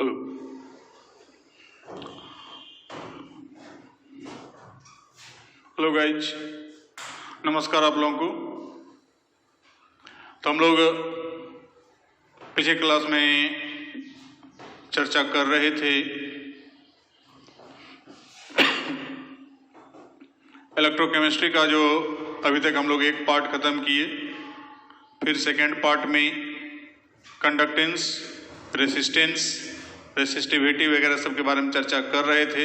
Hello, hello guys, नमस्कार आप लोगों को। तो हम लोग पिछले क्लास में चर्चा कर रहे थे इलेक्ट्रोकेमिस्ट्री का, जो अभी तक हम लोग एक पार्ट खत्म किए। फिर सेकेंड पार्ट में कंडक्टेंस, रेसिस्टेंस, रेसिस्टिविटी वगैरह सब के बारे में चर्चा कर रहे थे।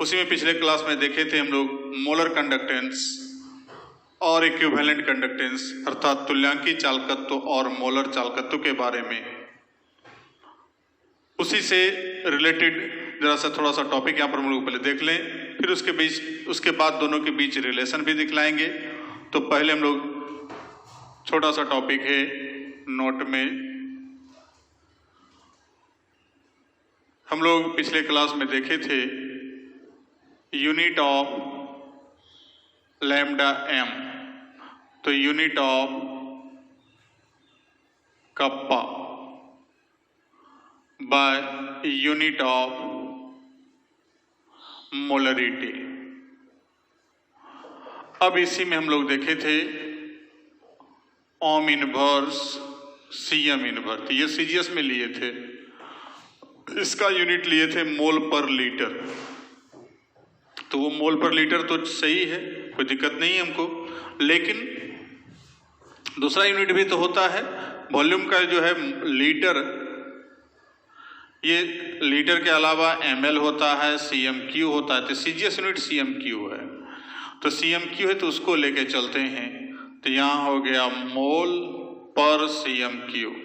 उसी में पिछले क्लास में देखे थे हम लोग मोलर कंडक्टेंस और इक्विवेलेंट कंडक्टेंस, अर्थात तुल्यांकी चालकत्व और मोलर चालकत्व के बारे में। उसी से रिलेटेड जरा सा थोड़ा सा टॉपिक यहाँ पर हम लोग पहले देख लें, फिर उसके बाद दोनों के बीच रिलेशन भी दिखलाएंगे। तो पहले हम लोग छोटा सा टॉपिक है नोट में, हम लोग पिछले क्लास में देखे थे यूनिट ऑफ लैम्डा एम। तो unit of kappa by unit of molarity. अब इसी में हम लोग देखे थे ओम इनवर्स सीएम इनवर्स, ये सीजीएस में लिए थे। इसका यूनिट लिए थे मोल पर लीटर। तो वो मोल पर लीटर तो सही है, कोई दिक्कत नहीं है हमको, लेकिन दूसरा यूनिट भी तो होता है वॉल्यूम का, जो है लीटर। ये लीटर के अलावा एमएल होता है, सीएमक्यू होता है। तो सीजीएस यूनिट सीएमक्यू है। तो सीएमक्यू है तो उसको लेके चलते हैं। तो यहां हो गया मोल पर सीएमक्यू।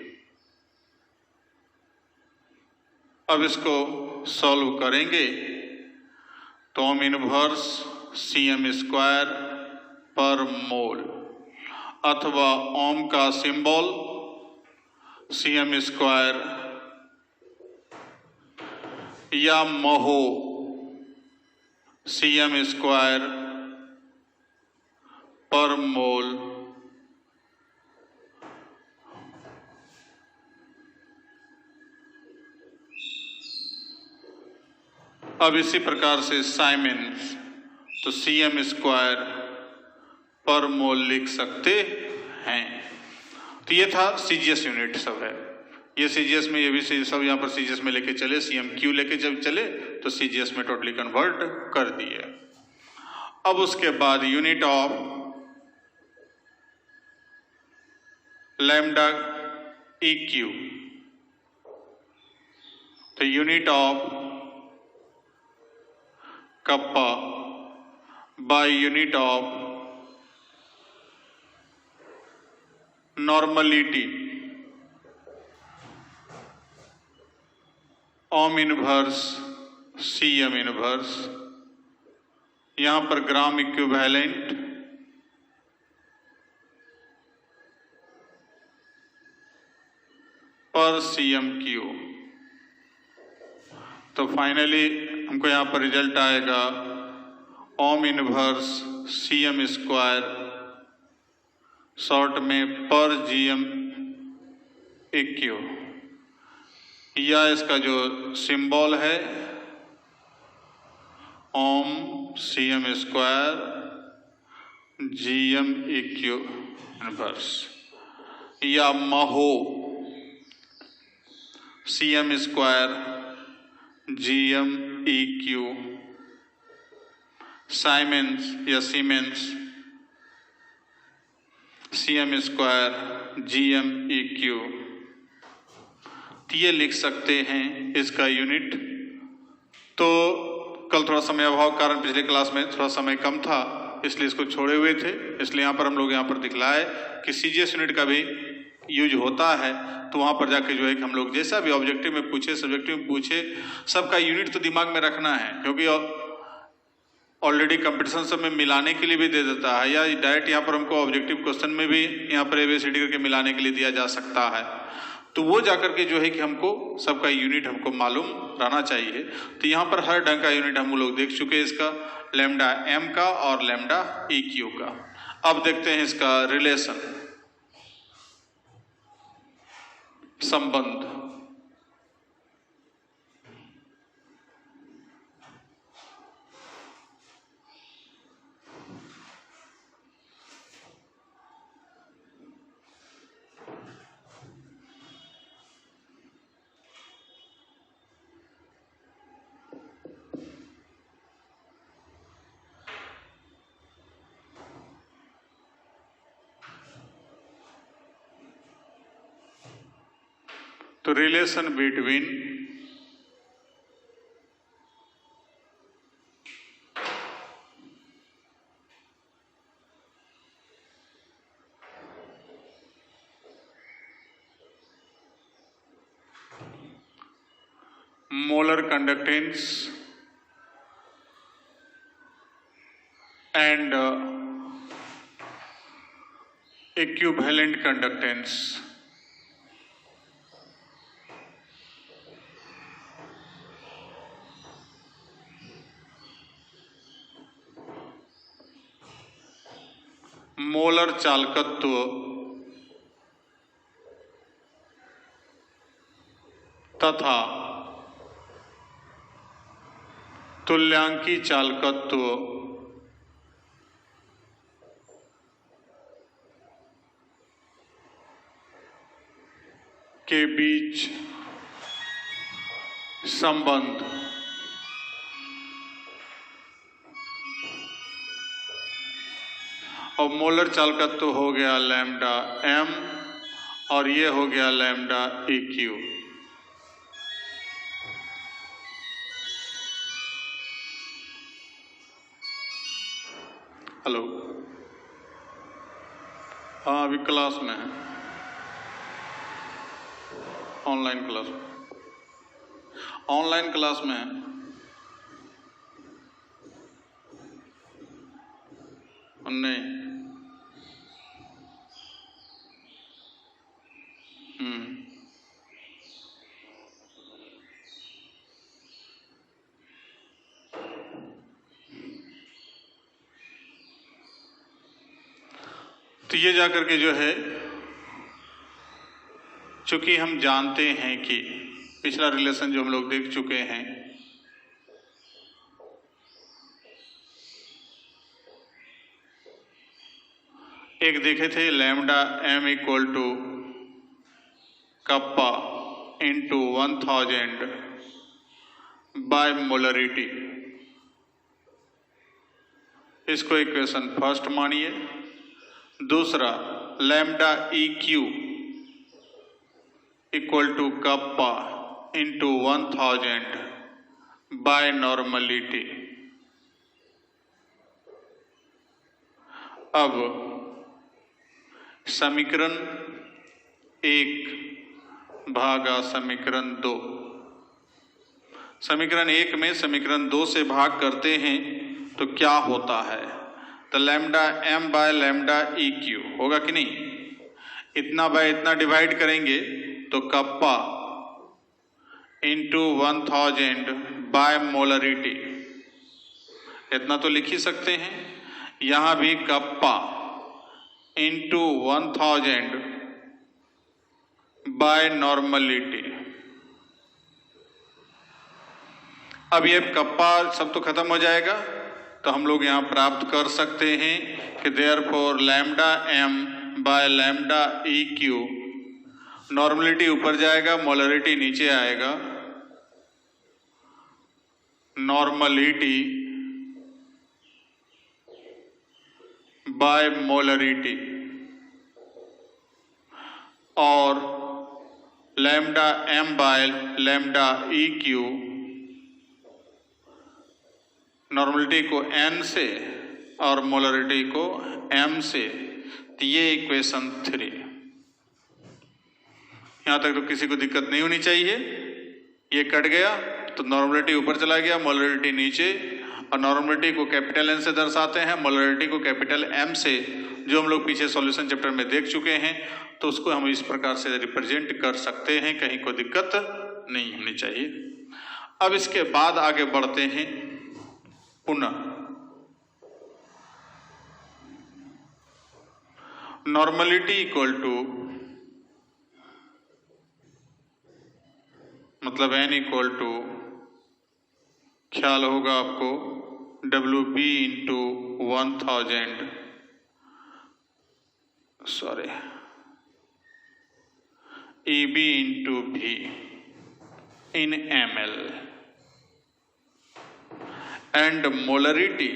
अब इसको सॉल्व करेंगे तो ओम इनवर्स सीएम स्क्वायर पर मोल, अथवा ओम का सिंबल सीएम स्क्वायर, या महो सीएम स्क्वायर पर मोल। अब इसी प्रकार से साइमन्स, तो सीएम स्क्वायर पर मोल लिख सकते हैं। तो ये था सीजीएस यूनिट सब है। ये सीजीएस में, ये भी सब यहाँ पर सीजीएस में लेके चले, सीएमक्यू लेके जब चले तो सीजीएस में टोटली कन्वर्ट कर दिए। अब उसके बाद यूनिट ऑफ लैम्डा इक्यू, तो unit of kappa by unit of normality, ohm inverse CM inverse. यहां पर ग्राम इक्विवेलेंट पर सीएमक्यू। तो फाइनली हमको यहां पर रिजल्ट आएगा ohm inverse CM square, short में पर जीएम इक्यू, या इसका जो सिंबल है ओम सीएम स्क्वायर जीएम इक्यू इनवर्स, या महो सीएम स्क्वायर जीएम इक्यू, साइमन्स या सीमेंस सीएम स्क्वायर जीएम इक्यू। ये लिख सकते हैं इसका यूनिट। तो कल थोड़ा समय अभाव कारण पिछले क्लास में थोड़ा समय कम था, इसलिए इसको छोड़े हुए थे। इसलिए यहाँ पर हम लोग यहाँ पर दिखलाए कि सीजीएस यूनिट का भी यूज होता है। तो वहाँ पर जाके जो है कि हम लोग जैसा भी ऑब्जेक्टिव में पूछे, सब्जेक्टिव में पूछे, सबका यूनिट तो दिमाग में रखना है, क्योंकि ऑलरेडी कंपटीशन सब में मिलाने के लिए भी दे देता है, या डायरेक्ट यहाँ पर हमको ऑब्जेक्टिव क्वेश्चन में भी यहाँ पर एबीसीडी करके मिलाने के लिए दिया जा सकता है। तो वो जाकर के जो है कि हमको सबका यूनिट हमको मालूम रहना चाहिए। तो यहाँ पर हर ढंग का यूनिट हम लोग देख चुके हैं, इसका लैम्डा एम का और लैम्डा इक्यू का। अब देखते हैं इसका रिलेशन, संबंध। तो relation between molar conductance and equivalent conductance molar चालकत्व तथा तुल्यांकी चालकत्व के बीच संबंध और मोलर चालकत्व हो गया लैम्डा m और ये हो गया लैम्डा EQ। हेलो, हाँ अभी क्लास में है, ऑनलाइन क्लास में है। नहीं, तो ये जाकर के जो है, चूंकि हम जानते हैं कि पिछला रिलेशन जो हम लोग देख चुके हैं, एक देखे थे lambda m equal to kappa into 1000 by molarity. इसको इक्वेशन फर्स्ट मानिए। दूसरा lambda EQ equal to kappa into 1000 by normality. अब समीकरण 1 भागा समीकरण 2, समीकरण 1 में समीकरण 2 से भाग करते हैं तो क्या होता है? तो lambda m by lambda EQ होगा कि नहीं? इतना बाय इतना डिवाइड करेंगे तो कप्पा इंटू 1000 बाय मोलरिटी, इतना तो लिख ही सकते हैं। यहां भी कप्पा इंटू 1000 बाय नॉर्मलिटी। अब ये कप्पा सब तो खत्म हो जाएगा, तो हम लोग यहाँ प्राप्त कर सकते हैं कि therefore lambda m by lambda EQ, normality ऊपर जाएगा, मोलरिटी नीचे आएगा। नॉर्मलिटी बाय मोलरिटी और lambda m by lambda EQ, normality को n से और मोलरिटी को m से। तो ये इक्वेशन 3। यहां तक तो किसी को दिक्कत नहीं होनी चाहिए। ये कट गया तो नॉर्मलिटी ऊपर चला गया, मोलरिटी नीचे, और नॉर्मलिटी को कैपिटल N से दर्शाते हैं, मोलरिटी को कैपिटल M से, जो हम लोग पीछे सॉल्यूशन चैप्टर में देख चुके हैं। तो उसको हम इस प्रकार से रिप्रेजेंट कर सकते हैं, कहीं कोई दिक्कत नहीं होनी चाहिए। अब इसके बाद आगे बढ़ते हैं पुनः नॉर्मलिटी इक्वल टू, मतलब n इक्वल टू, ख्याल होगा आपको, WB into 1000, sorry EB into V in ml and molarity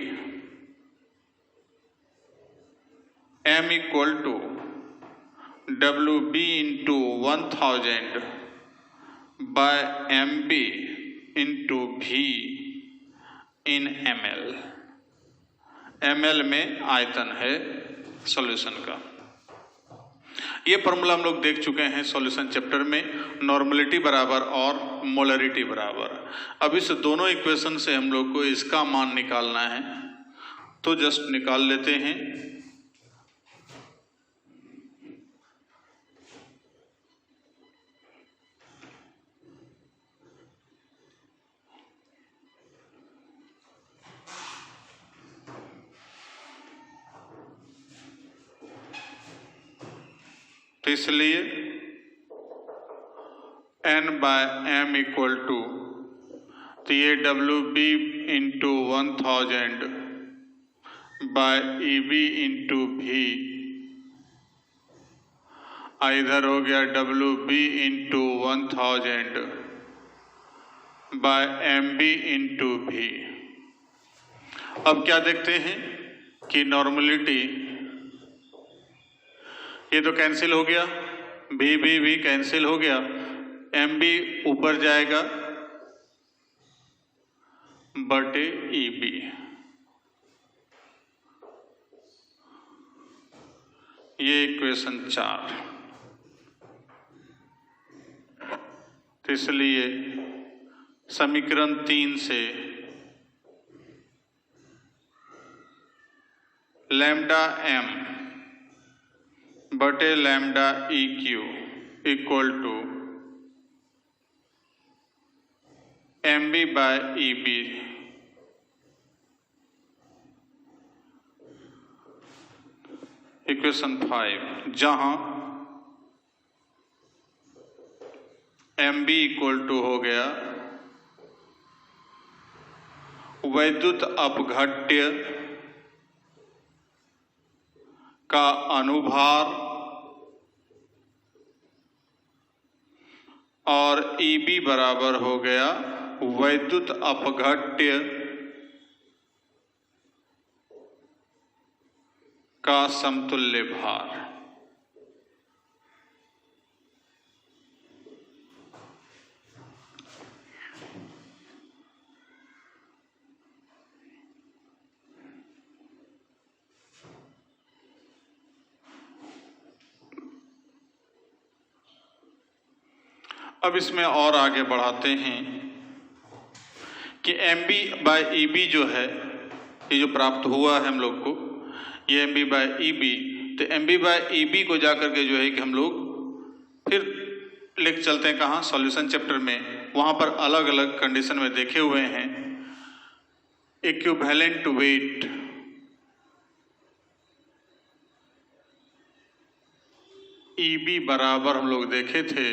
m equal to WB into 1000 by MB into V in ml। ml में आयतन है सॉल्यूशन का। ये फॉर्मूला हम लोग देख चुके हैं सॉल्यूशन चैप्टर में, नॉर्मलिटी बराबर और मोलरिटी बराबर। अब इस दोनों इक्वेशन से हम लोग को इसका मान निकालना है, तो जस्ट निकाल लेते हैं। तो इसलिए N by M equal to, तो ये WB into 1000 by EB into V, इधर हो गया WB into 1000 by MB into V। अब क्या देखते हैं कि नॉर्मलिटी, ये तो कैंसिल हो गया, भी कैंसिल हो गया, MB ऊपर जाएगा बटे EB। ये इक्वेशन 4। तो इसलिए समीकरण 3 से लैम्डा M बटे lambda EQ equal to MB by EB। Equation 5, जहां MB इक्वल टू हो गया वैद्युत अपघट्य का अनुभार और EB बराबर हो गया वैद्युत अपघट्य का समतुल्य भार। अब इसमें और आगे बढ़ाते हैं कि MB बाय EB जो है, ये जो प्राप्त हुआ है हम लोग को, ये MB बाय EB, तो MB बाय EB को जाकर के जो है कि हम लोग फिर लेके चलते हैं कहाँ, सॉल्यूशन चैप्टर में। वहाँ पर अलग अलग कंडीशन में देखे हुए हैं। इक्विवेलेंट वेट, EB बराबर हम लोग देखे थे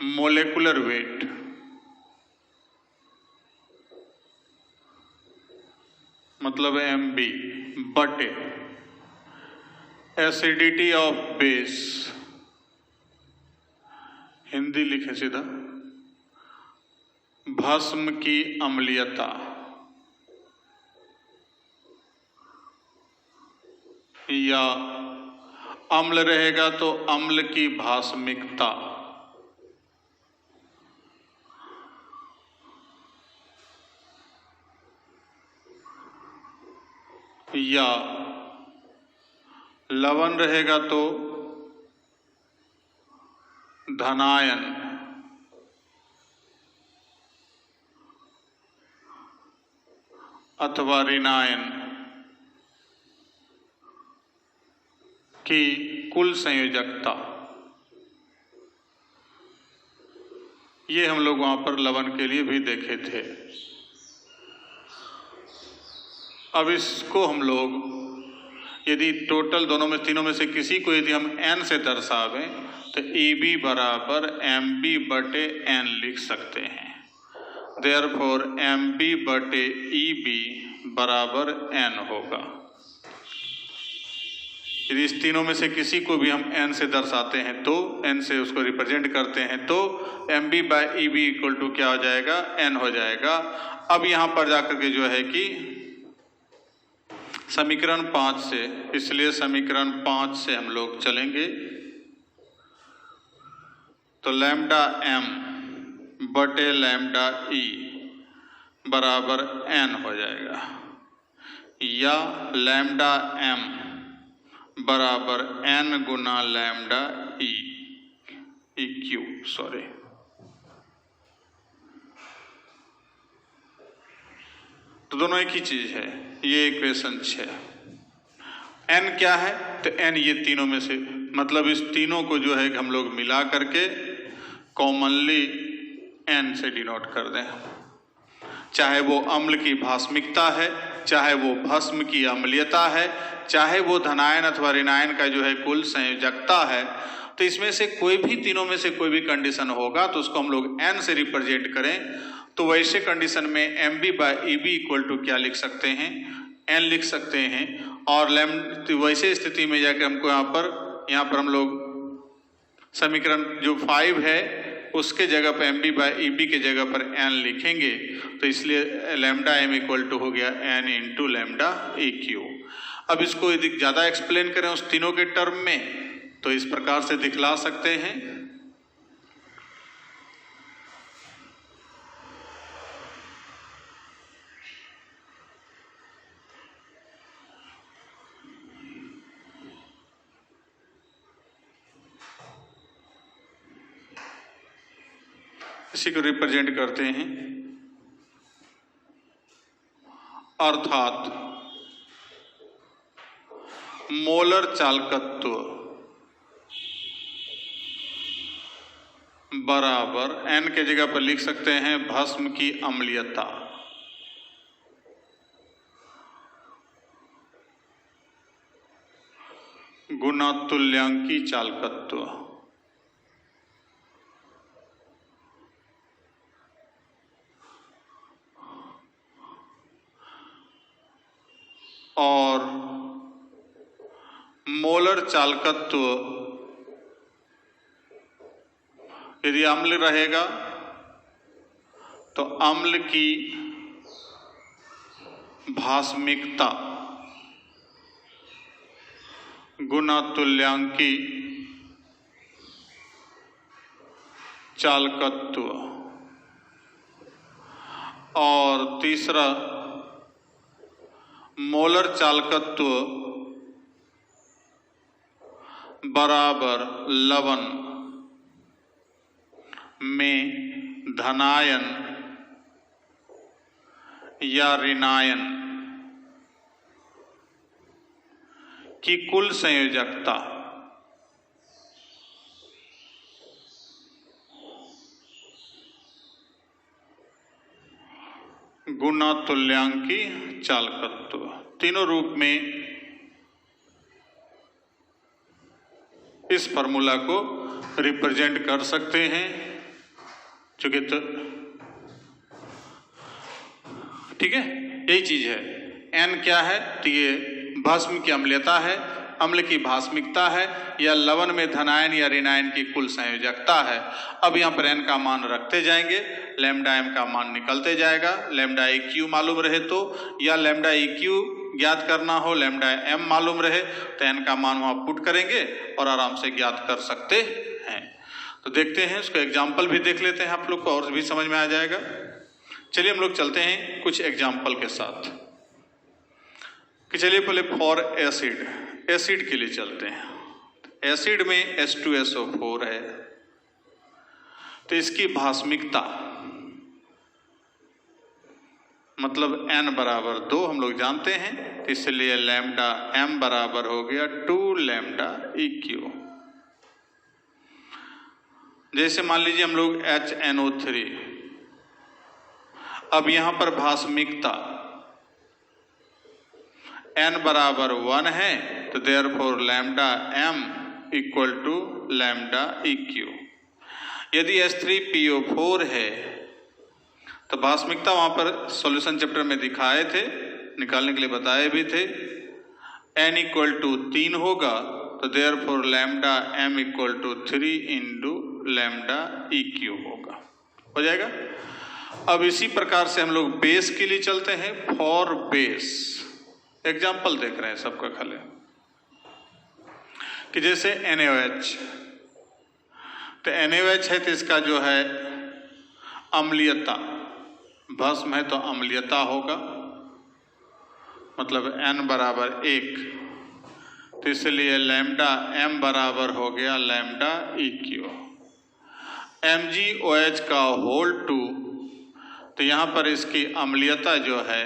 मोलेकुलर वेट, मतलब MB बटे एसिडिटी ऑफ बेस, हिंदी लिखे सीधा, भस्म की अम्लीयता, या अम्ल रहेगा तो अम्ल की भास्मिकता, या लवण रहेगा तो धनायन, अथवा ऋणायन की कुल संयोजकता। ये हम लोग वहां पर लवण के लिए भी देखे थे। अब इसको हम लोग यदि टोटल दोनों में, तीनों में से किसी को यदि हम n से दर्शावें तो EB बराबर MB बटे n लिख सकते हैं। देयरफॉर MB बटे EB बराबर n होगा। यदि इस तीनों में से किसी को भी हम n से दर्शाते हैं तो, n से उसको रिप्रेजेंट करते हैं तो MB by EB equal to क्या हो जाएगा, n हो जाएगा। अब यहाँ पर जाकर के जो है कि समीकरण 5 से, इसलिए समीकरण 5 से हम लोग चलेंगे। तो लैम्डा M बटे लैम्डा ई बराबर n हो जाएगा, या लैम्डा m बराबर n गुना लैम्डा ई क्यू, सॉरी, तो दोनों एक ही चीज है। ये इक्वेशन 6। n क्या है? तो n ये तीनों में से, मतलब इस तीनों को जो है हम लोग मिला करके कॉमनली n से डिनोट कर दें। चाहे वो अम्ल की भास्मिकता है, चाहे वो भस्म की अम्लीयता है, चाहे वो धनायन अथवा ऋणायन का जो है कुल संयोजकता है, तो इसमें से कोई भी तीनों में से कोई भी कंडीशन होगा तो उसको हम लोग n से रिप्रेजेंट करें, तो वैसे कंडीशन में MB/EB इक्वल टू क्या लिख सकते हैं? n लिख सकते हैं। और वैसे स्थिति में जाकर हमको यहाँ पर हम लोग समीकरण जो 5 है उसके जगह पर MB/EB के जगह पर n लिखेंगे, तो इसलिए लैम्डा m इक्वल टू हो गया n इंटू लैम्डा EQ। अब इसको यदि ज़्यादा एक्सप्लेन करें उस तीनों के टर्म में, तो इस प्रकार से दिखला सकते हैं। इसी को रिप्रेजेंट करते हैं, अर्थात मोलर चालकत्व बराबर n के जगह पर लिख सकते हैं भस्म की अम्लीयता गुना तुल्यांकी चालकत्व। और मोलर चालकत्व यदि अम्ल रहेगा तो अम्ल की भास्मिकता गुना तुल्यांकी चालकत्व। और तीसरा मोलर चालकत्व बराबर लवण में धनायन या ऋणायन की कुल संयोजकता गुना तुल्यांकी चालकत्व। तीनों रूप में इस फार्मूला को रिप्रेजेंट कर सकते हैं, चूंकि तो ठीक है, यही चीज है। n क्या है? तो ये भस्म की अम्लीयता है, अम्ल की भास्मिकता है, या लवण में धनायन या ऋणायन की कुल संयोजकता है। अब यहाँ पर n का मान रखते जाएंगे, लैम्डा m का मान निकलते जाएगा। लैम्डा EQ मालूम रहे तो, या लैम्डा EQ ज्ञात करना हो, लैम्डा m मालूम रहे तो n का मान वहाँ पुट करेंगे और आराम से ज्ञात कर सकते हैं। तो देखते हैं, उसको एग्जाम्पल भी देख लेते हैं, आप लोग को और भी समझ में आ जाएगा। चलिए हम लोग चलते हैं कुछ एग्जाम्पल के साथ कि चलिए पहले फॉर एसिड के लिए चलते हैं। एसिड में H2SO4 है, तो इसकी भास्मिकता मतलब n बराबर 2 हम लोग जानते हैं, तो इसलिए लैम्डा m बराबर हो गया 2 लैम्डा EQ। जैसे मान लीजिए हम लोग HNO3, अब यहां पर भास्मिकता n बराबर 1 है, तो therefore lambda m equal to lambda EQ। यदि H3PO4 है तो भास्मिकता वहां पर सॉल्यूशन चैप्टर में दिखाए थे, निकालने के लिए बताए भी थे, n इक्वल टू 3 होगा, तो therefore lambda m equal to 3 into lambda EQ होगा, हो जाएगा। अब इसी प्रकार से हम लोग बेस के लिए चलते हैं। फॉर बेस एग्जाम्पल देख रहे हैं सबका खाली, कि जैसे NaOH, तो NaOH है तो इसका जो है अम्लीयता, भस्म है तो अम्लीयता होगा, मतलब n बराबर 1, तो इसलिए लैम्डा m बराबर हो गया लैम्डा EQ। MgOH का होल 2, तो यहाँ पर इसकी अम्लीयता जो है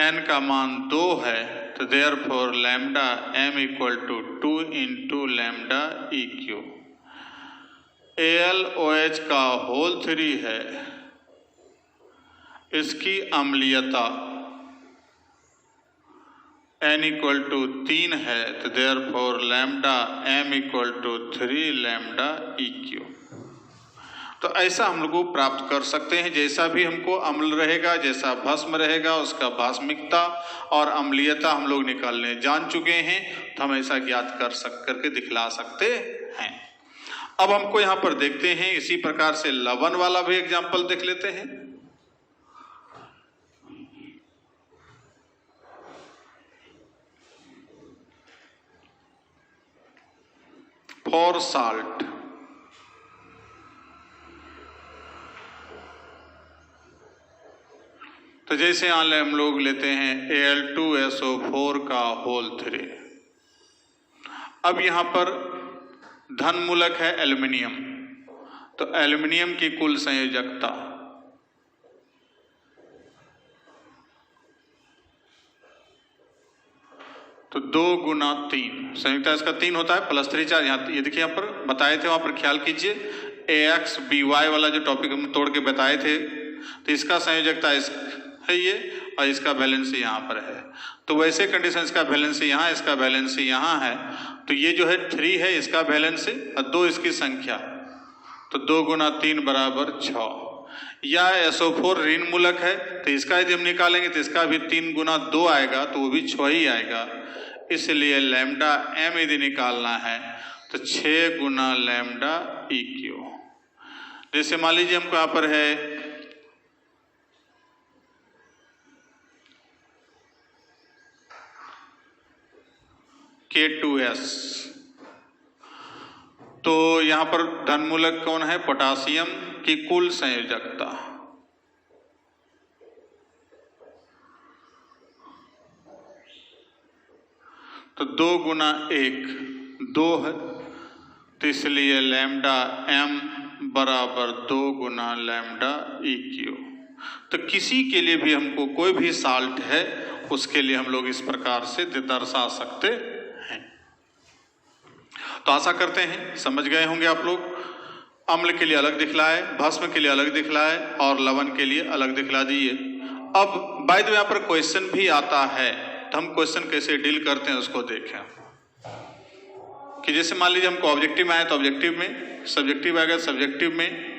n का मान 2 है, तो therefore lambda m equal to 2 into lambda EQ। AlOH का होल 3 है, इसकी अम्लीयता n इक्वल टू 3 है, तो therefore lambda m equal to 3 lambda EQ। तो ऐसा हम लोग प्राप्त कर सकते हैं, जैसा भी हमको अम्ल रहेगा, जैसा भस्म रहेगा, उसका भास्मिकता और अम्लीयता हम लोग निकालने जान चुके हैं, तो हम ऐसा ज्ञात करके दिखला सकते हैं। अब हमको यहाँ पर देखते हैं, इसी प्रकार से लवण वाला भी एग्जाम्पल देख लेते हैं। फॉर साल्ट, तो जैसे यहाँ हम लोग लेते हैं Al2SO4 का होल 3। अब यहाँ पर धन मूलक है एल्युमिनियम, तो एल्युमिनियम की कुल संयोजकता तो 2 गुना 3, संयुक्ता इसका 3 होता है, +3 4। यहाँ ये देखिए, यहाँ पर बताए थे, वहां पर ख्याल कीजिए, AX/BY वाला जो टॉपिक हम तोड़ के बताए थे, तो इसका संयोजकता है ये, और इसका वैलेंसी यहाँ पर है। तो वैसे कंडीशन, इसका वैलेंसी यहाँ, इसका वैलेंसी यहाँ है, तो ये जो है 3 है इसका वैलेंसी और 2 इसकी संख्या, तो 2 गुना 3 बराबर 6। या SO4 ऋण मूलक है, तो इसका यदि हम निकालेंगे तो इसका भी 3 गुना 2 आएगा, तो वो भी 6 ही आएगा। इसलिए लैम्डा m यदि निकालना है तो 6 गुना लैम्डा EQ। जैसे मान लीजिए हमको यहाँ पर है K2S, तो यहाँ पर धन मूलक कौन है? पोटासियम की कुल संयोजकता, तो 2 गुना 1 2 है, तो इसलिए लैम्डा m बराबर 2 गुना लैम्डा EQ। तो किसी के लिए भी हमको कोई भी साल्ट है, उसके लिए हम लोग इस प्रकार से दर्शा सकते हैं। तो आशा करते हैं समझ गए होंगे आप लोग। अम्ल के लिए अलग दिखलाए, भस्म के लिए अलग दिखलाए और लवण के लिए अलग दिखला दिए। अब बाय द वे यहाँ पर क्वेश्चन भी आता है, तो हम क्वेश्चन कैसे डील करते हैं उसको देखें। कि जैसे मान लीजिए हमको ऑब्जेक्टिव में आया तो ऑब्जेक्टिव में, सब्जेक्टिव आ गया सब्जेक्टिव में।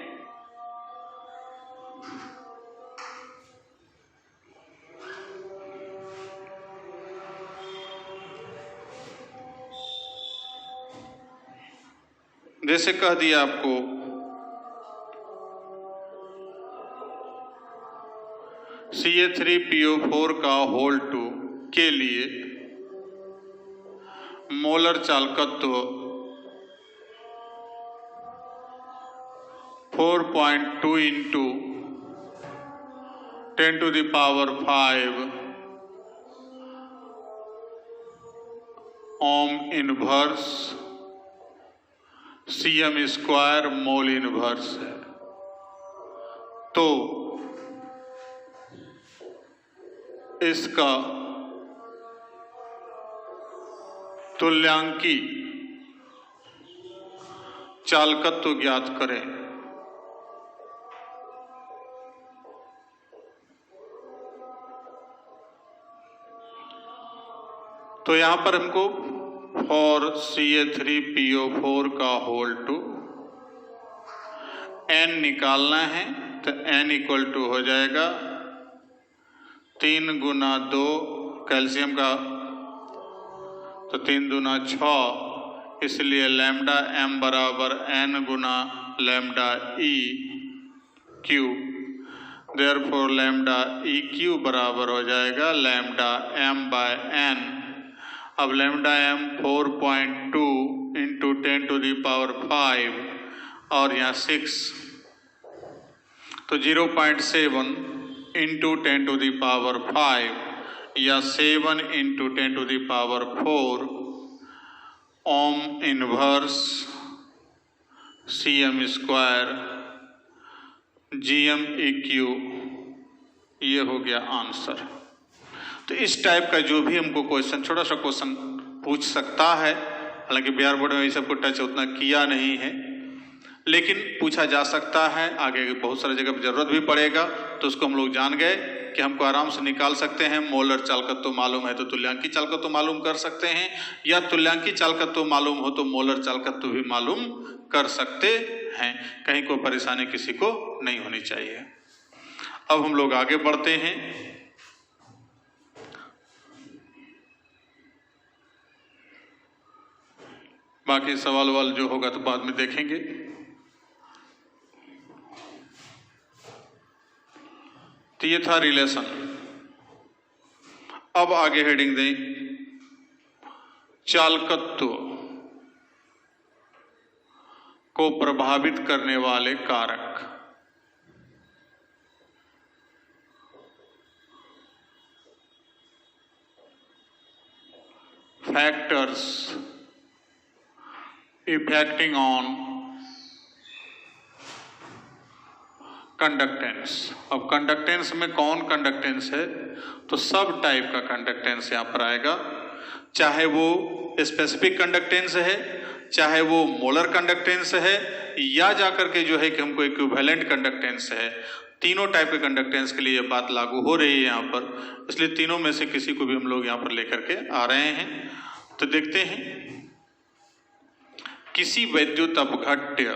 जैसे कह दिया आपको CA3PO4 का होल 2 के लिए मोलर चालकत्व 4.2 into 10⁵ ohm inverse Cm² mole inverse है। तो इसका तुल्यांकी चालकत्व ज्ञात करें। तो यहां पर हमको और CA3PO4 का होल 2 n निकालना है, तो n इक्वल टू हो जाएगा 3 गुना 2 कैल्शियम का, तो 3 दूना 6, इसलिए लैम्डा m बराबर n गुना lambda EQ। Therefore lambda EQ बराबर हो जाएगा लैम्डा m/n, अब लैम्डा m 4.2 इंटू 10⁵ और यहाँ 6 तो 0.7 इंटू 10⁵ या 7 इंटू 10⁴ ओम इनवर्स Cm² Gm/EQ, ये हो गया आंसर। तो इस टाइप का जो भी हमको क्वेश्चन, छोटा सा क्वेश्चन पूछ सकता है, हालांकि बिहार बोर्ड में ये सब को टच उतना किया नहीं है, लेकिन पूछा जा सकता है। आगे बहुत सारी जगह जरूरत भी पड़ेगा, तो उसको हम लोग जान गए कि हमको आराम से निकाल सकते हैं। मोलर चालकत्व मालूम है तो तुल्यांकी चालकत्व मालूम कर सकते हैं, या तुल्यांकी चालकत्व मालूम हो तो मोलर चालकत्व भी मालूम कर सकते हैं। कहीं कोई परेशानी किसी को नहीं होनी चाहिए। अब हम लोग आगे बढ़ते हैं। बाकी सवाल वाल जो होगा तो बाद में देखेंगे। तो ये था रिलेशन। अब आगे हेडिंग दें, चालकत्व को प्रभावित करने वाले कारक। Factors affecting on conductance. अब कंडक्टेंस में कौन कंडक्टेंस है, तो सब टाइप का कंडक्टेंस यहां पर आएगा, चाहे वो स्पेसिफिक कंडक्टेंस है, चाहे वो मोलर कंडक्टेंस है, या जाकर के जो है कि हमको इक्विवेलेंट कंडक्टेंस है। तीनों टाइप के कंडक्टेंस के लिए ये बात लागू हो रही है यहाँ पर, इसलिए तीनों में से किसी को भी हम लोग यहाँ पर लेकर के आ रहे हैं। तो देखते हैं, किसी वैद्युत अपघट्य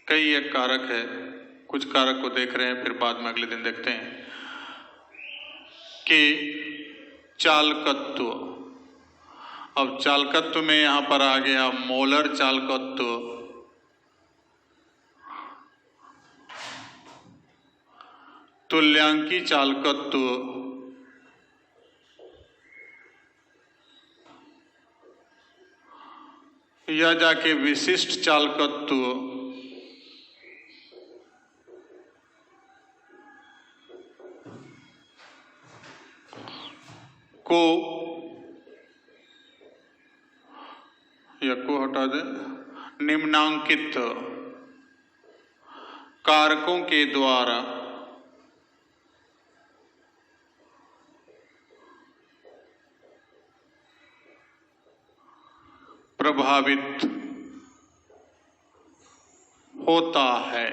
कई एक कारक है, कुछ कारक को देख रहे हैं, फिर बाद में अगले दिन देखते हैं कि चालकत्व। अब चालकत्व में यहां पर आ गया मोलर चालकत्व, तुल्यांकी चालकत्व, या जाके विशिष्ट चालकत्व, को या को हटा दे, निम्नांकित कारकों के द्वारा प्रभावित होता है,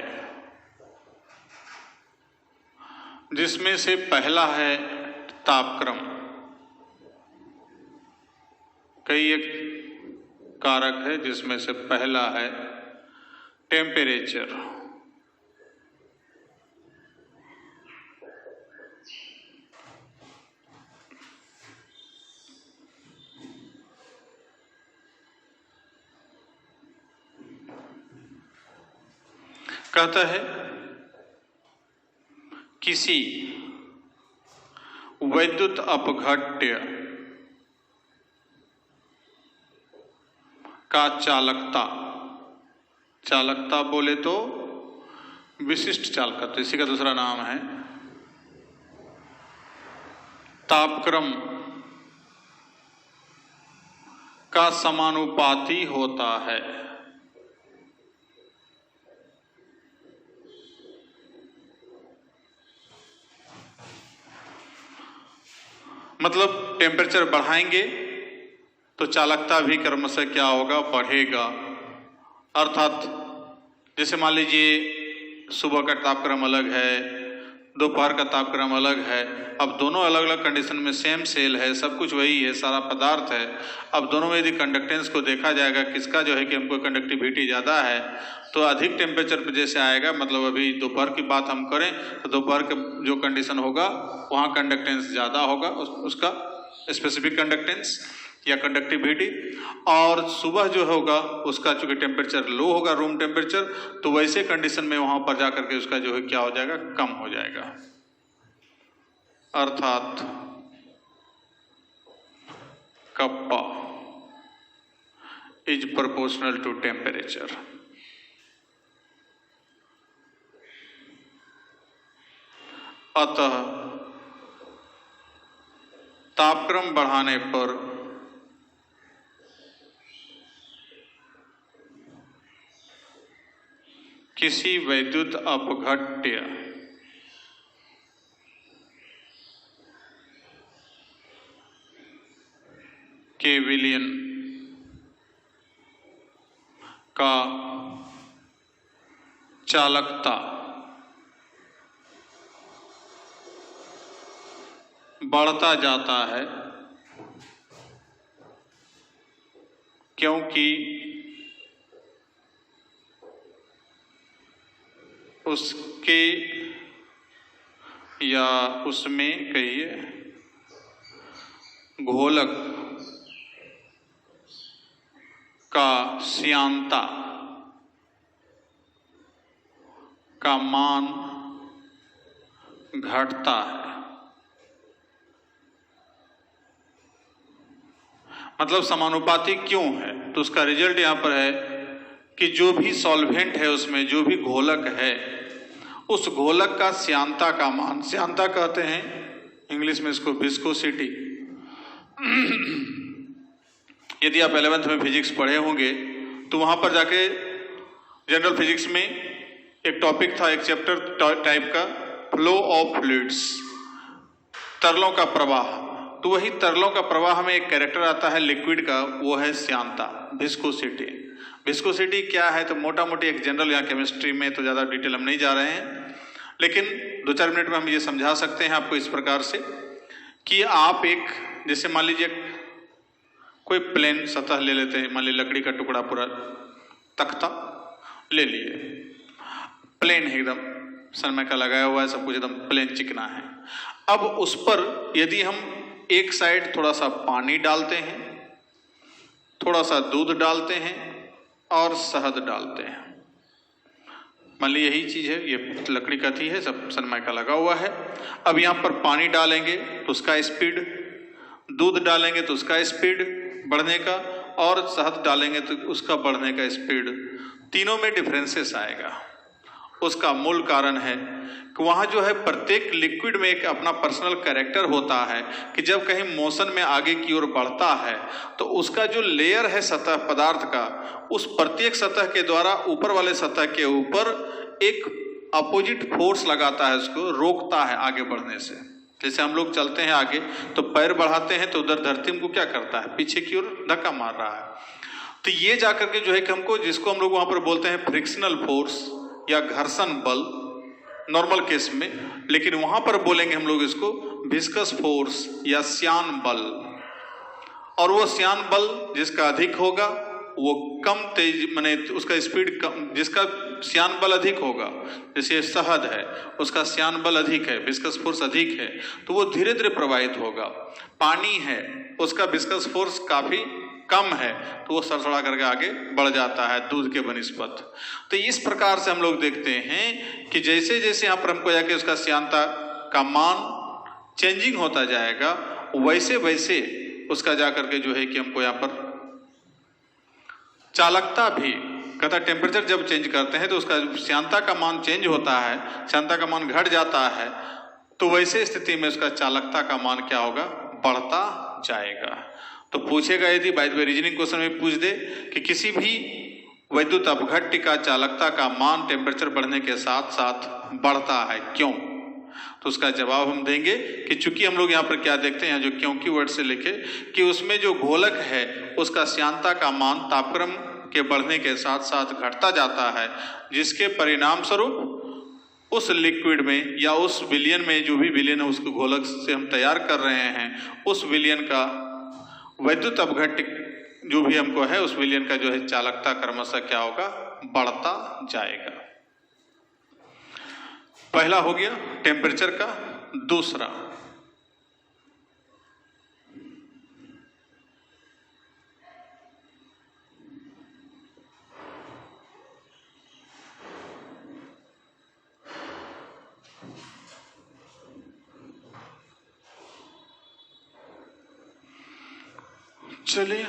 जिसमें से पहला है तापक्रम। कई एक कारक है जिसमें से पहला है टेम्परेचर। कहता है किसी वैद्युत अपघट्य का चालकता बोले तो विशिष्ट चालकत्व, इसी का दूसरा नाम है तापक्रम का समानुपाती होता है। मतलब टेम्परेचर बढ़ाएंगे तो चालकता भी क्रमशः क्या होगा, बढ़ेगा। अर्थात जैसे मान लीजिए सुबह का तापक्रम अलग है, दोपहर का तापक्रम अलग है। अब दोनों अलग अलग कंडीशन में सेम सेल है, सब कुछ वही है, सारा पदार्थ है। अब दोनों में यदि कंडक्टेंस को देखा जाएगा, किसका जो है कि हमको कंडक्टिविटी ज़्यादा है, तो अधिक टेम्परेचर पे जैसे आएगा, मतलब अभी दोपहर की बात हम करें तो दोपहर का जो कंडीशन होगा वहाँ कंडक्टेंस ज़्यादा होगा, उसका स्पेसिफिक कंडक्टेंस या कंडक्टिविटी। और सुबह जो होगा उसका चूंकि टेम्परेचर लो होगा, रूम टेम्परेचर, तो वैसे कंडीशन में वहाँ पर जाकर के उसका जो है क्या हो जाएगा, कम हो जाएगा। अर्थात kappa is proportional to temperature. अतः तापक्रम बढ़ाने पर किसी वैद्युत अपघट्य के विलयन का चालकता बढ़ता जाता है, क्योंकि उसके या उसमें कहिए घोलक का श्यानता का मान घटता है। मतलब समानुपाती क्यों है? तो उसका रिजल्ट यहां पर है कि जो भी सॉल्वेंट है उसमें जो भी घोलक है उस घोलक का श्यानता का मान, श्यानता कहते हैं इंग्लिश में इसको विस्कोसिटी। यदि आप 11th में फिजिक्स पढ़े होंगे तो वहां पर जाके जनरल फिजिक्स में एक टॉपिक था, एक चैप्टर टाइप का, फ्लो ऑफ फ्लूइड्स, तरलों का प्रवाह। तो वही तरलों का प्रवाह में एक कैरेक्टर आता है लिक्विड का, वो है श्यानता, विस्कोसिटी। विस्कोसिटी क्या है? तो मोटा मोटी एक जनरल, यहाँ केमिस्ट्री में तो ज़्यादा डिटेल हम नहीं जा रहे हैं, लेकिन 2-4 मिनट में हम ये समझा सकते हैं आपको इस प्रकार से कि आप एक, जैसे मान लीजिए कोई प्लेन सतह ले लेते हैं, मान लीजिए लकड़ी का टुकड़ा, पूरा तख्ता ले लिए, प्लेन है एकदम, सनमाइका लगाया हुआ है, सब कुछ एकदम प्लेन चिकना है। अब उस पर यदि हम एक साइड थोड़ा सा पानी डालते हैं, थोड़ा सा दूध डालते हैं और शहद डालते हैं, मान लीजिए यही चीज है, ये लकड़ी का थी है, सब सनमाइका लगा हुआ है। अब यहाँ पर पानी डालेंगे तो उसका स्पीड, दूध डालेंगे तो उसका स्पीड बढ़ने का, और शहद डालेंगे तो उसका बढ़ने का स्पीड, तीनों में डिफरेंसेस आएगा। उसका मूल कारण है कि वहाँ जो है प्रत्येक लिक्विड में एक अपना पर्सनल कैरेक्टर होता है कि जब कहीं मोशन में आगे की ओर बढ़ता है तो उसका जो लेयर है सतह पदार्थ का, उस प्रत्येक सतह के द्वारा ऊपर वाले सतह के ऊपर एक अपोजिट फोर्स लगाता है, उसको रोकता है आगे बढ़ने से। जैसे हम लोग चलते हैं आगे तो पैर बढ़ाते हैं तो उधर धरती हमको क्या करता है, पीछे की ओर धक्का मार रहा है। तो ये जाकर के जो है कि हमको, जिसको हम लोग वहां पर बोलते हैं फ्रिक्शनल फोर्स या घर्षण बल नॉर्मल केस में, लेकिन वहां पर बोलेंगे हम लोग इसको विस्कस फोर्स या श्यान बल। और वो श्यान बल जिसका अधिक होगा वो कम तेज, माने उसका स्पीड कम, जिसका श्यान बल अधिक होगा, जैसे शहद है उसका श्यान बल अधिक है, विस्कस फोर्स अधिक है, तो वो धीरे धीरे प्रवाहित होगा। पानी है उसका विस्कस फोर्स काफी कम है तो वो सरसड़ा करके आगे बढ़ जाता है दूध के बनिस्पत। तो इस प्रकार से हम लोग देखते हैं कि जैसे जैसे यहाँ पर हमको जाके उसका श्यानता का मान चेंजिंग होता जाएगा, वैसे वैसे उसका जाकर के जो है कि हमको यहाँ पर चालकता भी, कहता टेम्परेचर जब चेंज करते हैं तो उसका श्यानता का मान चेंज होता है, श्यानता का मान घट जाता है, तो वैसे स्थिति में उसका चालकता का मान क्या होगा, बढ़ता जाएगा। तो पूछेगा यदि by the way reasoning question में पूछ दे कि किसी भी वैद्युत अपघट्य का चालकता का मान टेम्परेचर बढ़ने के साथ साथ बढ़ता है, क्यों? तो उसका जवाब हम देंगे कि चूंकि हम लोग यहाँ पर क्या देखते हैं, जो क्यों की वर्ड से लिखे कि उसमें जो घोलक है उसका श्यानता का मान तापक्रम के बढ़ने के साथ साथ घटता जाता है, जिसके परिणाम स्वरूप उस लिक्विड में या उस विलयन में, जो भी विलयन है उसको घोलक से हम तैयार कर रहे हैं, उस विलयन का वैद्युत अपघट्य जो भी हमको है उस विलयन का जो है चालकता क्रमशः क्या होगा, बढ़ता जाएगा। पहला हो गया टेम्परेचर का। दूसरा चलिए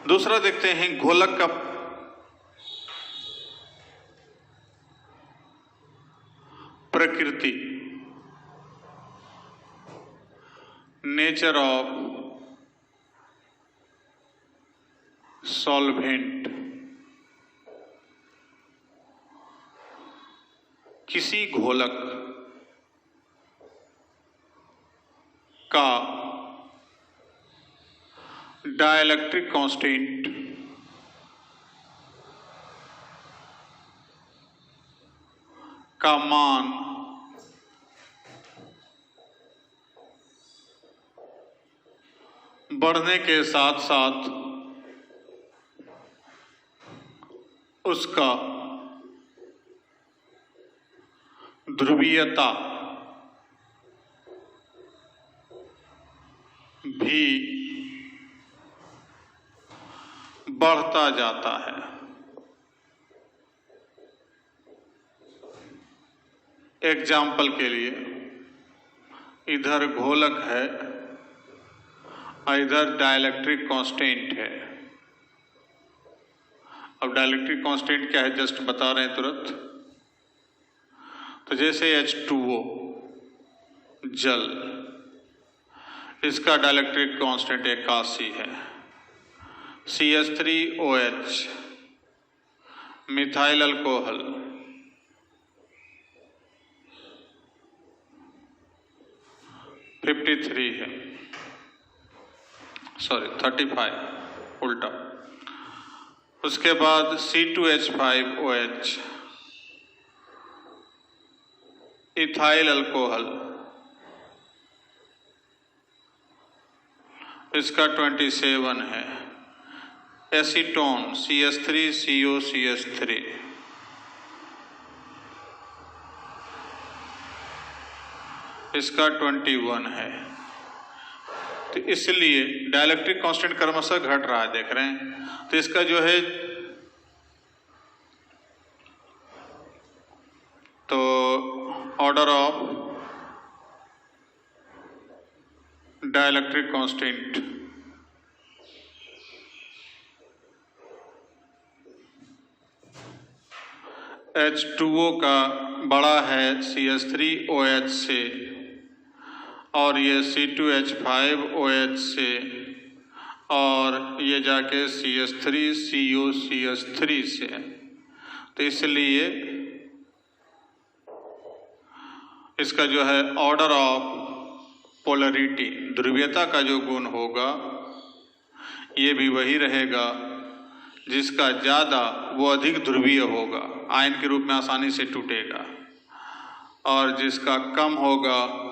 दूसरा देखते हैं घोलक का प्रकृति, नेचर ऑफ सॉल्वेंट। किसी घोलक का डाइलेक्ट्रिक कांस्टेंट का मान बढ़ने के साथ साथ उसका ध्रुवीयता भी बढ़ता जाता है। एग्जाम्पल के लिए इधर घोलक है और इधर डाइलेक्ट्रिक कांस्टेंट है। अब डाइलेक्ट्रिक कांस्टेंट क्या है जस्ट बता रहे हैं तुरंत। तो जैसे H2O जल, इसका डाइलेक्ट्रिक कांस्टेंट 81 है। CH3OH मिथाइल अल्कोहल 53 है, सॉरी 35 उल्टा। उसके बाद C2H5OH इथाइल अल्कोहल, इसका 27 है। एसीटोन CH3COCH3 इसका 21 है। तो इसलिए डाइलेक्ट्रिक कांस्टेंट क्रमशः घट रहा है, देख रहे हैं। तो इसका जो है तो order of dielectric constant H2O का बड़ा है CH3OH से और ये C2H5OH से और ये जाके CH3COCH3 से। तो इसलिए इसका जो है ऑर्डर ऑफ पोलरिटी, ध्रुवीयता का जो गुण होगा ये भी वही रहेगा। जिसका ज़्यादा वो अधिक ध्रुवीय होगा, आयन के रूप में आसानी से टूटेगा, और जिसका कम होगा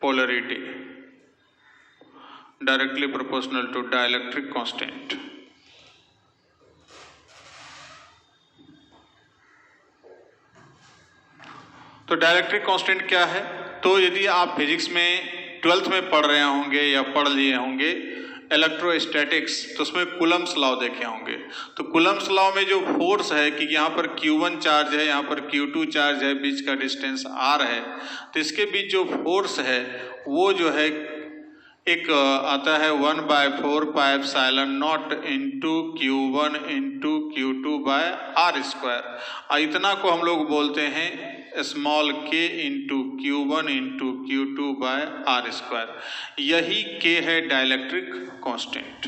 polarity directly proportional to dielectric constant। तो डाइलेक्ट्रिक कांस्टेंट क्या है? तो यदि आप फिजिक्स में 12th में पढ़ रहे होंगे या पढ़ लिए होंगे इलेक्ट्रोस्टैटिक्स, तो उसमें कूलम्स लॉ देखे होंगे। तो कूलम्स लॉ में जो फोर्स है कि यहाँ पर Q1 चार्ज है, यहाँ पर Q2 चार्ज है, बीच का डिस्टेंस R है, तो इसके बीच जो फोर्स है वो जो है एक आता है 1/4 pi epsilon naught into Q1 into Q2 by R²। इतना को हम लोग बोलते हैं small k into Q1 into Q2 by R²। यही k है डाइलेक्ट्रिक कांस्टेंट।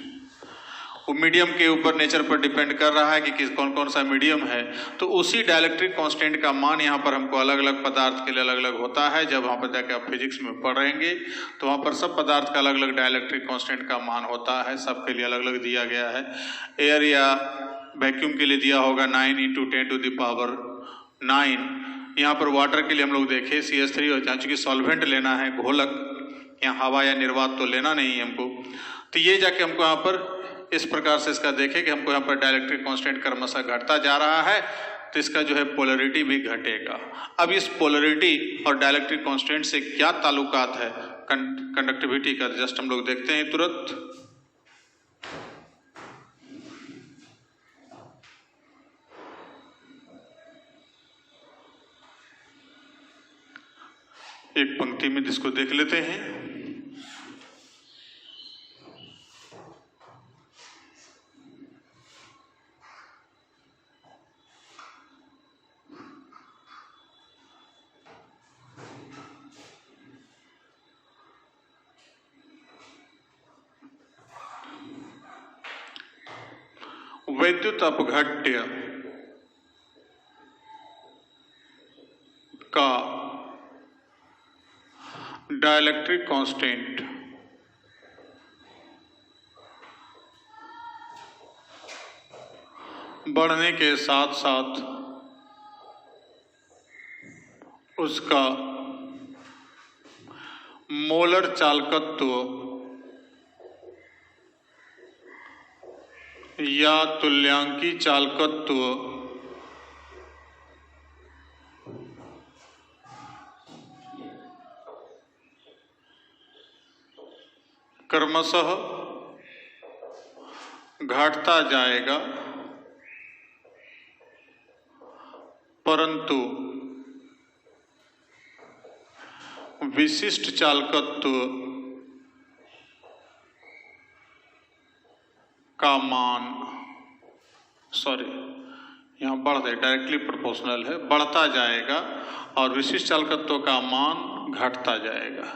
वो मीडियम के ऊपर, नेचर पर डिपेंड कर रहा है कि किस कौन कौन सा मीडियम है। तो उसी डाइलेक्ट्रिक कांस्टेंट का मान यहाँ पर हमको अलग अलग पदार्थ के लिए अलग अलग होता है। जब वहाँ पर जाकर आप फिजिक्स में पढ़ेंगे तो वहाँ पर सब पदार्थ का अलग अलग डाइलेक्ट्रिक कांस्टेंट का मान होता है, सबके लिए अलग अलग दिया गया है। एयर या वैक्यूम के लिए दिया होगा 9 × 10⁹ यहाँ पर वाटर के लिए हम लोग देखें CH3, और चूंकि सॉल्वेंट लेना है, घोलक, यहाँ हवा या निर्वात तो लेना नहीं है हमको। तो ये जाके हमको यहाँ पर इस प्रकार से इसका देखें कि हमको यहाँ पर डाइलेक्ट्रिक कांस्टेंट क्रमशः घटता जा रहा है, तो इसका जो है पोलरिटी भी घटेगा। अब इस पोलरिटी और डाइलेक्ट्रिक कांस्टेंट से क्या ताल्लुकात है कंडक्टिविटी का, जस्ट हम लोग देखते हैं तुरंत। एक पंक्ति में जिसको देख लेते हैं। वैद्युत अपघट्य का डाइलेक्ट्रिक कांस्टेंट बढ़ने के साथ साथ उसका मोलर चालकत्व या तुल्यांकी चालकत्व क्रमशः घटता जाएगा, परंतु विशिष्ट चालकत्व का मान यहाँ बढ़ गए, डायरेक्टली प्रोपोर्शनल है, बढ़ता जाएगा और विशिष्ट चालकत्व का मान घटता जाएगा।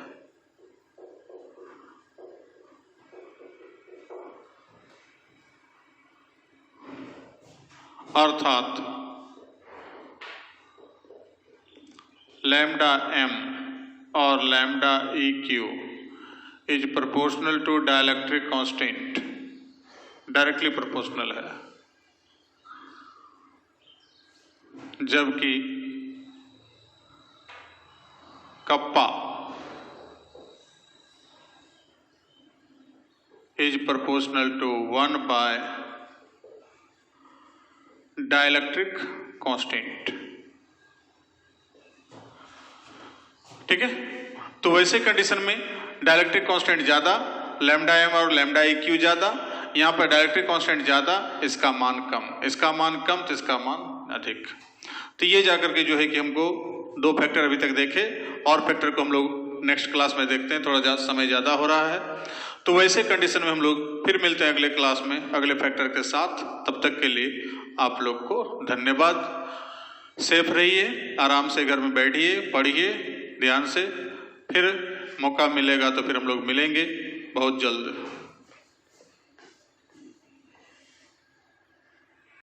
अर्थात लैम्डा m और lambda eq is proportional to dielectric constant, directly proportional है, जबकि kappa is proportional to 1 by dielectric constant. ठीक है, तो वैसे कंडीशन में डाइलेक्ट्रिक कांस्टेंट ज्यादा, लैम्डा m और लैम्डा eq ज्यादा, यहाँ पर डाइलेक्ट्रिक कांस्टेंट ज्यादा, इसका मान कम, इसका मान कम तो इसका मान अधिक। तो ये जाकर के जो है कि हमको दो फैक्टर अभी तक देखे, और फैक्टर को हम लोग नेक्स्ट क्लास में देखते हैं, थोड़ा समय ज़्यादा हो रहा है। तो वैसे कंडीशन में हम लोग फिर मिलते हैं अगले क्लास में अगले फैक्टर के साथ। तब तक के लिए आप लोग को धन्यवाद। सेफ रहिए, आराम से घर में बैठिए, पढ़िए ध्यान से, फिर मौका मिलेगा तो फिर हम लोग मिलेंगे बहुत जल्द।